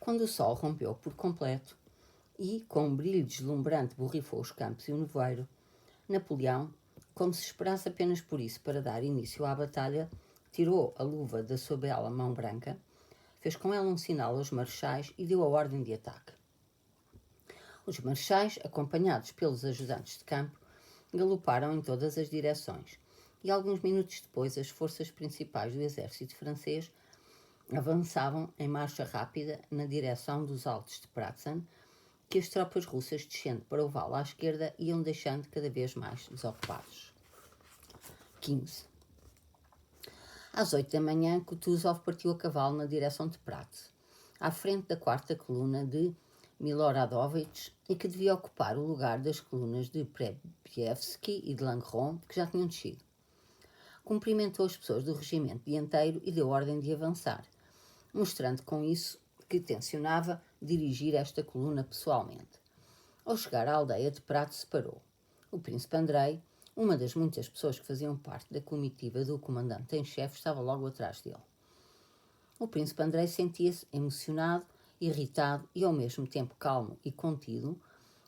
Quando o sol rompeu por completo e, com um brilho deslumbrante, borrifou os campos e o nevoeiro, Napoleão, como se esperasse apenas por isso para dar início à batalha, tirou a luva da sua bela mão branca, fez com ela um sinal aos marechais e deu a ordem de ataque. Os marechais, acompanhados pelos ajudantes de campo, galoparam em todas as direções e, alguns minutos depois, as forças principais do exército francês avançavam em marcha rápida na direção dos altos de Pratzen, que as tropas russas, descendo para o vale à esquerda, iam deixando cada vez mais desocupados. 15. Às 8 da manhã, Kutuzov partiu a cavalo na direção de Pratzen, à frente da quarta coluna de Miloradovich, e que devia ocupar o lugar das colunas de Prebievsky e de Langeron, que já tinham descido. Cumprimentou as pessoas do regimento dianteiro e deu ordem de avançar, mostrando com isso que tencionava dirigir esta coluna pessoalmente. Ao chegar à aldeia de Prato, separou. O príncipe Andrei, uma das muitas pessoas que faziam parte da comitiva do comandante em chefe, estava logo atrás dele. O príncipe Andrei sentia-se emocionado, irritado e ao mesmo tempo calmo e contido,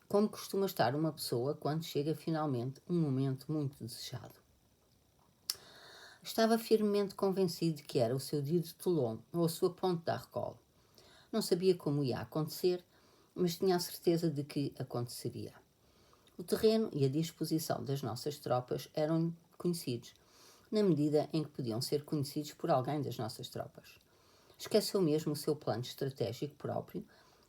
como costuma estar uma pessoa quando chega finalmente um momento muito desejado. Estava firmemente convencido de que era o seu dia de Toulon ou a sua ponte d'Arcole. Não sabia como ia acontecer, mas tinha a certeza de que aconteceria. O terreno e a disposição das nossas tropas eram conhecidos, na medida em que podiam ser conhecidos por alguém das nossas tropas. Esqueceu mesmo o seu plano estratégico próprio,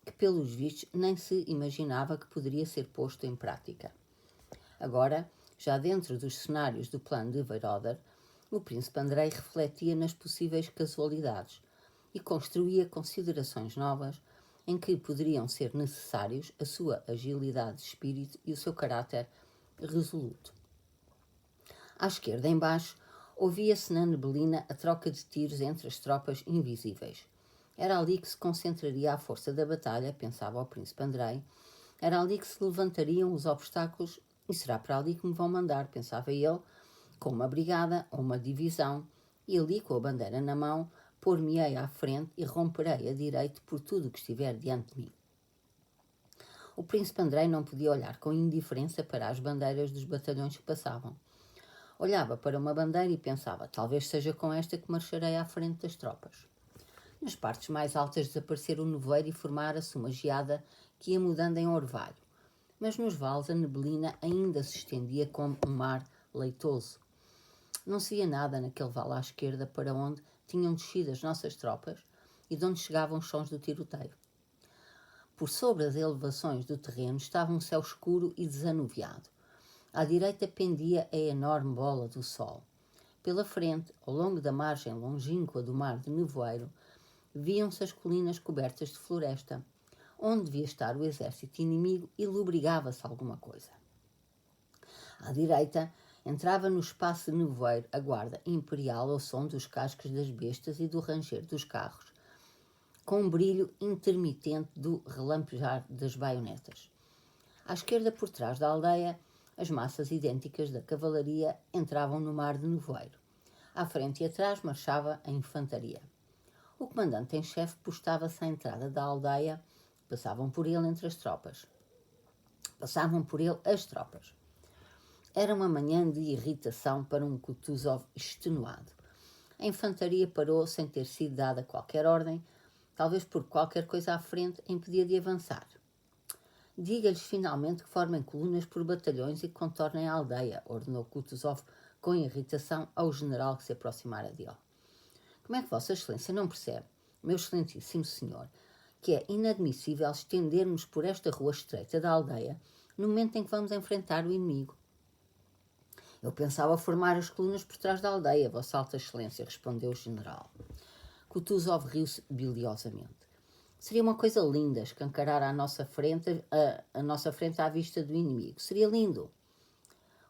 que pelos vistos nem se imaginava que poderia ser posto em prática. Agora, já dentro dos cenários do plano de Weyrother, o príncipe Andrei refletia nas possíveis casualidades e construía considerações novas em que poderiam ser necessários a sua agilidade de espírito e o seu caráter resoluto. À esquerda, embaixo, ouvia-se na neblina a troca de tiros entre as tropas invisíveis. Era ali que se concentraria a força da batalha, pensava o príncipe Andrei. Era ali que se levantariam os obstáculos e será para ali que me vão mandar, pensava ele, com uma brigada ou uma divisão, e ali, com a bandeira na mão, pôr-me-ei à frente e romperei a direito por tudo o que estiver diante de mim. O príncipe Andrei não podia olhar com indiferença para as bandeiras dos batalhões que passavam. Olhava para uma bandeira e pensava, talvez seja com esta que marcharei à frente das tropas. Nas partes mais altas desaparecera o nevoeiro e formara-se uma geada que ia mudando em orvalho. Mas nos vales a neblina ainda se estendia como um mar leitoso. Não se via nada naquele vale à esquerda para onde tinham descido as nossas tropas e de onde chegavam os sons do tiroteio. Por sobre as elevações do terreno estava um céu escuro e desanuviado. À direita pendia a enorme bola do sol. Pela frente, ao longo da margem longínqua do mar de nevoeiro, viam-se as colinas cobertas de floresta, onde devia estar o exército inimigo, e lobrigava-se alguma coisa. À direita, entrava no espaço de nevoeiro a guarda imperial ao som dos cascos das bestas e do ranger dos carros, com um brilho intermitente do relampejar das baionetas. À esquerda, por trás da aldeia, as massas idênticas da cavalaria entravam no mar de nevoeiro. À frente e atrás marchava a infantaria. O comandante em chefe postava-se à entrada da aldeia. Passavam por ele as tropas. Era uma manhã de irritação para um Kutuzov extenuado. A infantaria parou sem ter sido dada qualquer ordem, talvez por qualquer coisa à frente a impedia de avançar. Diga-lhes finalmente que formem colunas por batalhões e que contornem a aldeia, ordenou Kutuzov com irritação ao general que se aproximara dele. Como é que Vossa Excelência não percebe, meu excelentíssimo senhor, que é inadmissível estendermos por esta rua estreita da aldeia no momento em que vamos enfrentar o inimigo? Eu pensava formar as colunas por trás da aldeia, Vossa Alta Excelência, respondeu o general. Kutuzov riu-se biliosamente. Seria uma coisa linda escancarar a nossa frente à vista do inimigo. Seria lindo.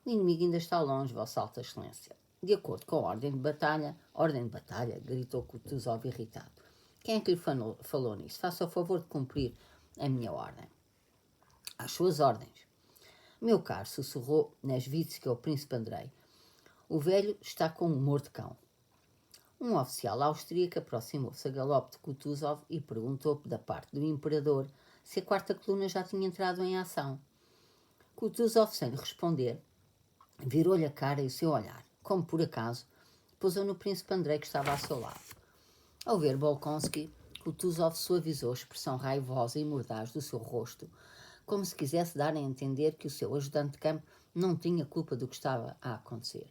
O inimigo ainda está longe, Vossa Alta Excelência. De acordo com a ordem de batalha, gritou Kutuzov irritado. Quem é que lhe falou nisso? Faça o favor de cumprir a minha ordem. Às suas ordens. Meu caro, sussurrou Nesvitsky ao príncipe Andrei. O velho está com humor de cão. Um oficial austríaco aproximou-se a galope de Kutuzov e perguntou da parte do imperador se a quarta coluna já tinha entrado em ação. Kutuzov, sem lhe responder, virou-lhe a cara e o seu olhar, como por acaso, pousou no príncipe Andrei que estava ao seu lado. Ao ver Bolkonsky, Kutuzov suavizou a expressão raivosa e mordaz do seu rosto, como se quisesse dar a entender que o seu ajudante de campo não tinha culpa do que estava a acontecer.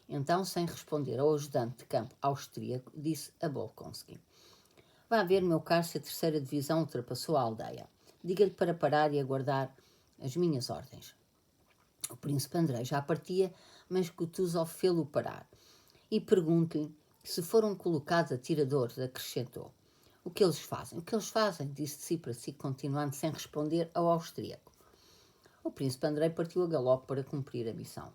Então, sem responder ao ajudante de campo austríaco, disse a Bolkonsky: "Vá ver, meu caro, se a terceira divisão ultrapassou a aldeia. Diga-lhe para parar e aguardar as minhas ordens." O príncipe Andrei já partia, mas Kutuzov fê-lo parar. E pergunte-lhe se foram colocados atiradores, acrescentou. O que eles fazem? O que eles fazem? Disse de si para si, continuando sem responder ao austríaco. O príncipe Andrei partiu a galope para cumprir a missão.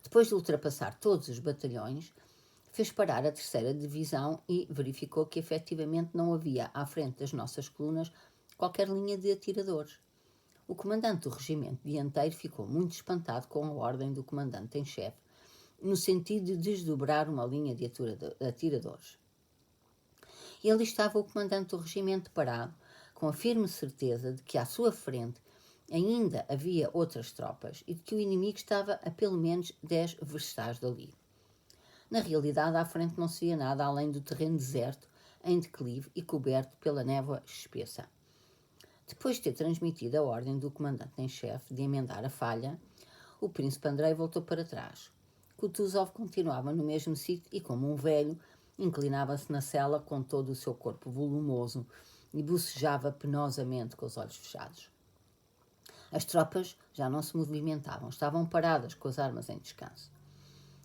Depois de ultrapassar todos os batalhões, fez parar a terceira divisão e verificou que efetivamente não havia à frente das nossas colunas qualquer linha de atiradores. O comandante do regimento dianteiro ficou muito espantado com a ordem do comandante em chefe, no sentido de desdobrar uma linha de atiradores. E ali estava o comandante do regimento parado, com a firme certeza de que à sua frente ainda havia outras tropas e de que o inimigo estava a pelo menos 10 verstais dali. Na realidade, à frente não se via nada além do terreno deserto, em declive e coberto pela névoa espessa. Depois de ter transmitido a ordem do comandante em chefe de emendar a falha, o príncipe Andrei voltou para trás. Kutuzov continuava no mesmo sítio e, como um velho, inclinava-se na cela com todo o seu corpo volumoso e bocejava penosamente com os olhos fechados. As tropas já não se movimentavam, estavam paradas com as armas em descanso.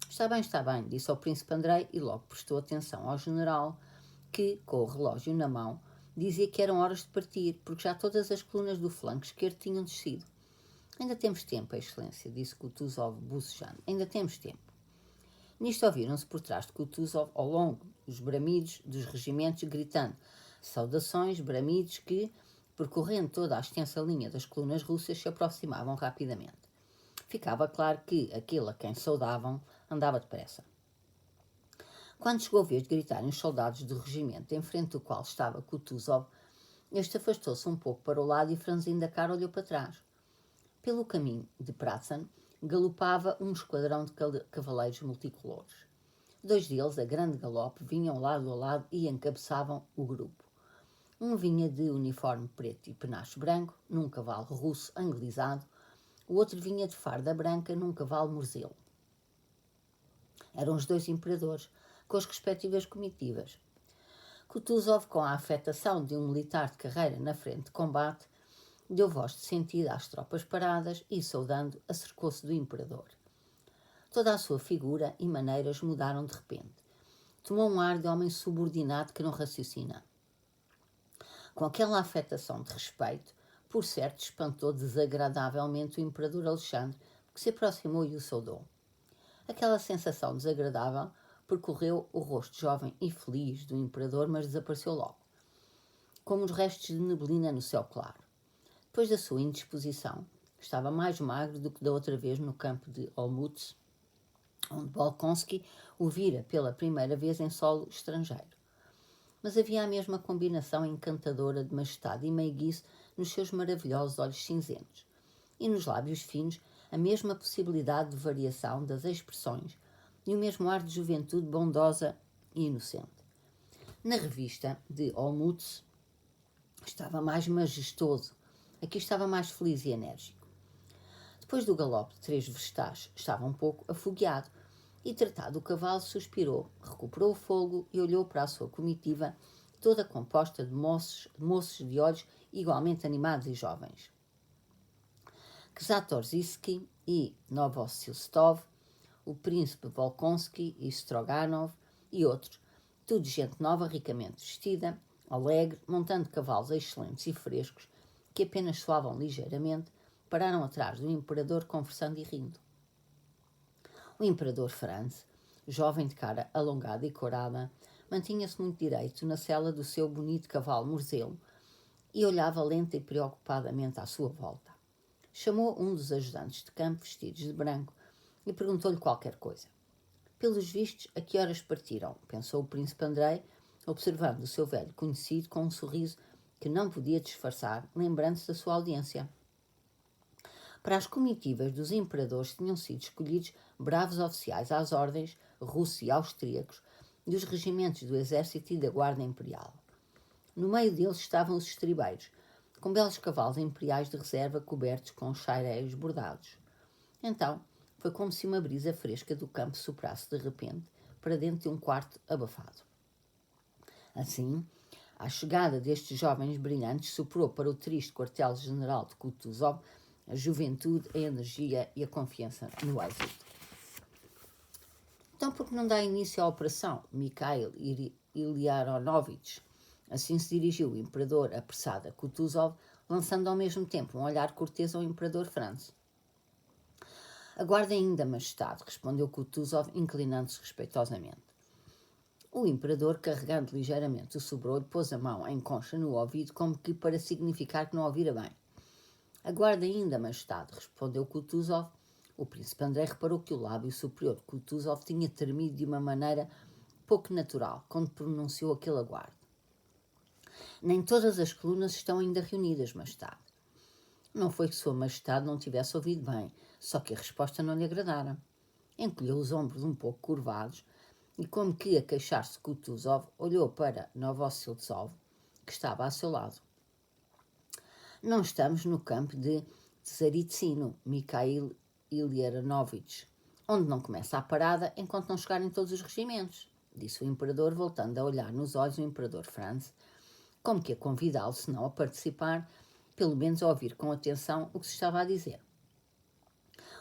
Está bem, disse ao príncipe Andrei e logo prestou atenção ao general que, com o relógio na mão, dizia que eram horas de partir, porque já todas as colunas do flanco esquerdo tinham descido. Ainda temos tempo, excelência, disse Kutuzov bocejando. Ainda temos tempo. Nisto ouviram-se por trás de Kutuzov ao longo os bramidos dos regimentos gritando saudações, bramidos que, percorrendo toda a extensa linha das colunas russas, se aproximavam rapidamente. Ficava claro que aquele a quem saudavam andava depressa. Quando chegou a vez de gritarem os soldados do regimento em frente do qual estava Kutuzov, este afastou-se um pouco para o lado e, franzindo a cara, olhou para trás. Pelo caminho de Pratzen galopava um esquadrão de cavaleiros multicolores. 2 deles, a grande galope, vinham lado a lado e encabeçavam o grupo. Um vinha de uniforme preto e penacho branco, num cavalo russo anglizado. O outro vinha de farda branca, num cavalo morzelo. Eram os 2 imperadores, com as respectivas comitivas. Kutuzov, com a afetação de um militar de carreira na frente de combate, deu voz de sentido às tropas paradas e, saudando, acercou-se do imperador. Toda a sua figura e maneiras mudaram de repente. Tomou um ar de homem subordinado que não raciocina. Com aquela afetação de respeito, por certo espantou desagradavelmente o imperador Alexandre, que se aproximou e o saudou. Aquela sensação desagradável percorreu o rosto jovem e feliz do imperador, mas desapareceu logo, como os restos de neblina no céu claro. Depois da sua indisposição, estava mais magro do que da outra vez no campo de Olmutz, onde Bolkonsky o vira pela primeira vez em solo estrangeiro. Mas havia a mesma combinação encantadora de majestade e meiguice nos seus maravilhosos olhos cinzentos, e nos lábios finos a mesma possibilidade de variação das expressões e o mesmo ar de juventude bondosa e inocente. Na revista de Olmutz estava mais majestoso, aqui estava mais feliz e enérgico. Depois do galope de 3 verstais, estava um pouco afogueado e, tratado o cavalo, suspirou, recuperou o fogo e olhou para a sua comitiva, toda composta de moços de olhos igualmente animados e jovens. Ksatorziski e Novossilstov, o príncipe Bolkonsky e Stroganov e outros, tudo gente nova, ricamente vestida, alegre, montando cavalos excelentes e frescos, que apenas soavam ligeiramente, pararam atrás do imperador conversando e rindo. O imperador Franz, jovem de cara alongada e corada, mantinha-se muito direito na sela do seu bonito cavalo morzelo e olhava lenta e preocupadamente à sua volta. Chamou um dos ajudantes de campo vestidos de branco e perguntou-lhe qualquer coisa. Pelos vistos, a que horas partiram? Pensou o príncipe Andrei, observando o seu velho conhecido com um sorriso que não podia disfarçar, lembrando-se da sua audiência. Para as comitivas dos imperadores tinham sido escolhidos bravos oficiais às ordens, russos e austríacos, dos regimentos do exército e da guarda imperial. No meio deles estavam os estribeiros, com belos cavalos imperiais de reserva cobertos com chairéus bordados. Então, foi como se uma brisa fresca do campo soprasse de repente para dentro de um quarto abafado. Assim, a chegada destes jovens brilhantes soprou para o triste quartel-general de Kutuzov a juventude, a energia e a confiança no êxito. Então, por que não dá início à operação? Mikhail Iliaronovich. Assim se dirigiu o imperador apressado a Kutuzov, lançando ao mesmo tempo um olhar cortês ao imperador Franz. Aguarde ainda, majestade, respondeu Kutuzov, inclinando-se respeitosamente. O imperador, carregando ligeiramente o sobrolho, pôs a mão em concha no ouvido, como que para significar que não ouvira bem. Aguarde ainda, majestade, respondeu Kutuzov. O príncipe Andrei reparou que o lábio superior de Kutuzov tinha tremido de uma maneira pouco natural, quando pronunciou aquele aguardo. Nem todas as colunas estão ainda reunidas, majestade. Não foi que sua majestade não tivesse ouvido bem, só que a resposta não lhe agradara. Encolheu os ombros um pouco curvados e, como que a queixar-se, Kutuzov olhou para Novosiltsov, que estava a seu lado. Não estamos no campo de Tsaritsino, Mikhail Iliaronovich, onde não começa a parada enquanto não chegarem todos os regimentos, disse o imperador, voltando a olhar nos olhos o imperador Franz, como que a convidá-lo, se não a participar, pelo menos a ouvir com atenção o que se estava a dizer.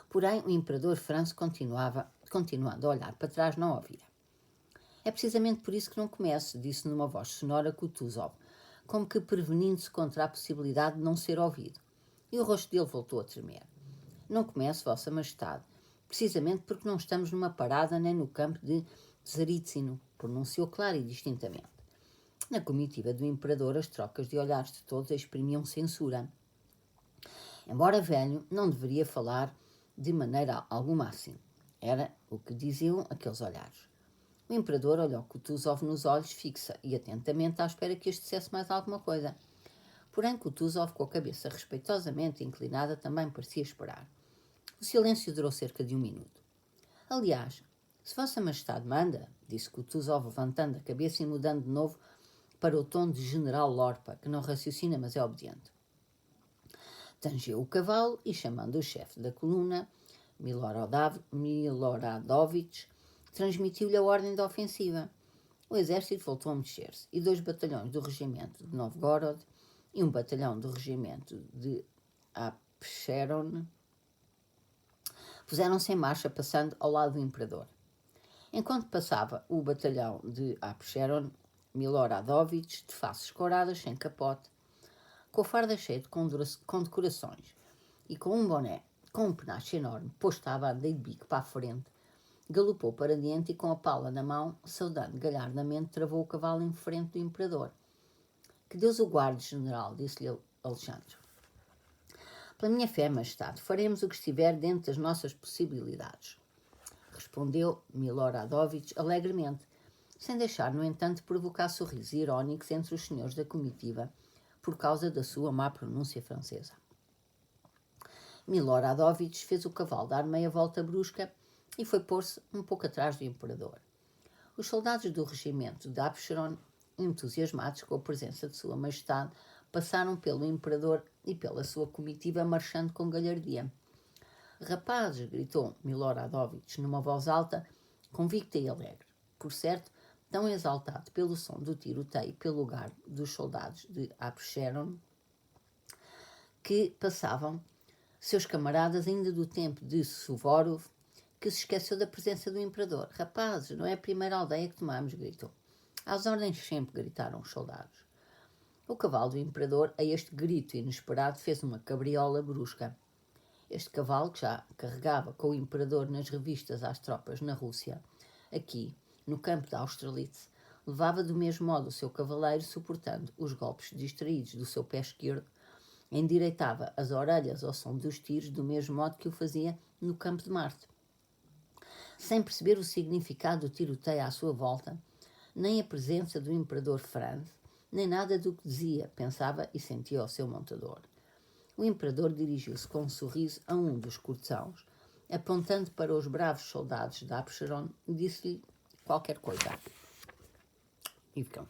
Porém, o imperador Franz continuando a olhar para trás, não ouvia. É precisamente por isso que não começo, disse numa voz sonora Kutuzov, como que prevenindo-se contra a possibilidade de não ser ouvido. E o rosto dele voltou a tremer. Não começo, Vossa Majestade, precisamente porque não estamos numa parada nem no campo de Tsaritsino, pronunciou claro e distintamente. Na comitiva do imperador, as trocas de olhares de todos exprimiam censura. Embora velho, não deveria falar de maneira alguma assim. Era o que diziam aqueles olhares. O imperador olhou Kutuzov nos olhos fixa e atentamente à espera que este dissesse mais alguma coisa. Porém, Kutuzov, com a cabeça respeitosamente inclinada, também parecia esperar. O silêncio durou cerca de 1 minuto. Aliás, se Vossa Majestade manda, disse Kutuzov, levantando a cabeça e mudando de novo para o tom de General Lorpa, que não raciocina, mas é obediente. Tangeu o cavalo e, chamando o chefe da coluna, Miloradovich, transmitiu-lhe a ordem da ofensiva. O exército voltou a mexer-se e 2 batalhões do regimento de Novgorod e um batalhão do regimento de Apsheron puseram-se em marcha, passando ao lado do imperador. Enquanto passava o batalhão de Apsheron, Miloradovich, de faces couradas, sem capote, com a farda cheia de condecorações e com um boné com um penacho enorme posto à banda e de bico para a frente, galopou para diante e, com a pala na mão, saudando galhardamente, travou o cavalo em frente do imperador. Que Deus o guarde, general, disse-lhe Alexandre. Pela minha fé, majestade, faremos o que estiver dentro das nossas possibilidades, respondeu Miloradovich alegremente, sem deixar, no entanto, provocar sorrisos irónicos entre os senhores da comitiva por causa da sua má pronúncia francesa. Miloradovich fez o cavalo dar meia volta brusca e foi pôr-se um pouco atrás do imperador. Os soldados do regimento de Apsheron, entusiasmados com a presença de sua majestade, passaram pelo imperador e pela sua comitiva marchando com galhardia. Rapazes, gritou Miloradovich numa voz alta, convicta e alegre. Por certo, tão exaltado pelo som do tiroteio pelo lugar dos soldados de Apsheron, que passavam seus camaradas ainda do tempo de Suvorov, que se esqueceu da presença do imperador. Rapazes, não é a primeira aldeia que tomamos, gritou. Às ordens sempre, gritaram os soldados. O cavalo do imperador, a este grito inesperado, fez uma cabriola brusca. Este cavalo, que já carregava com o imperador nas revistas às tropas na Rússia, aqui, no campo de Austerlitz, levava do mesmo modo o seu cavaleiro, suportando os golpes distraídos do seu pé esquerdo, endireitava as orelhas ao som dos tiros do mesmo modo que o fazia no campo de Marte. sem perceber o significado do tiroteio à sua volta, nem a presença do imperador Franz, nem nada do que dizia, pensava e sentia o seu montador. O imperador dirigiu-se com um sorriso a um dos cortesãos, apontando para os bravos soldados de Absheron, e disse-lhe qualquer coisa. E ficamos.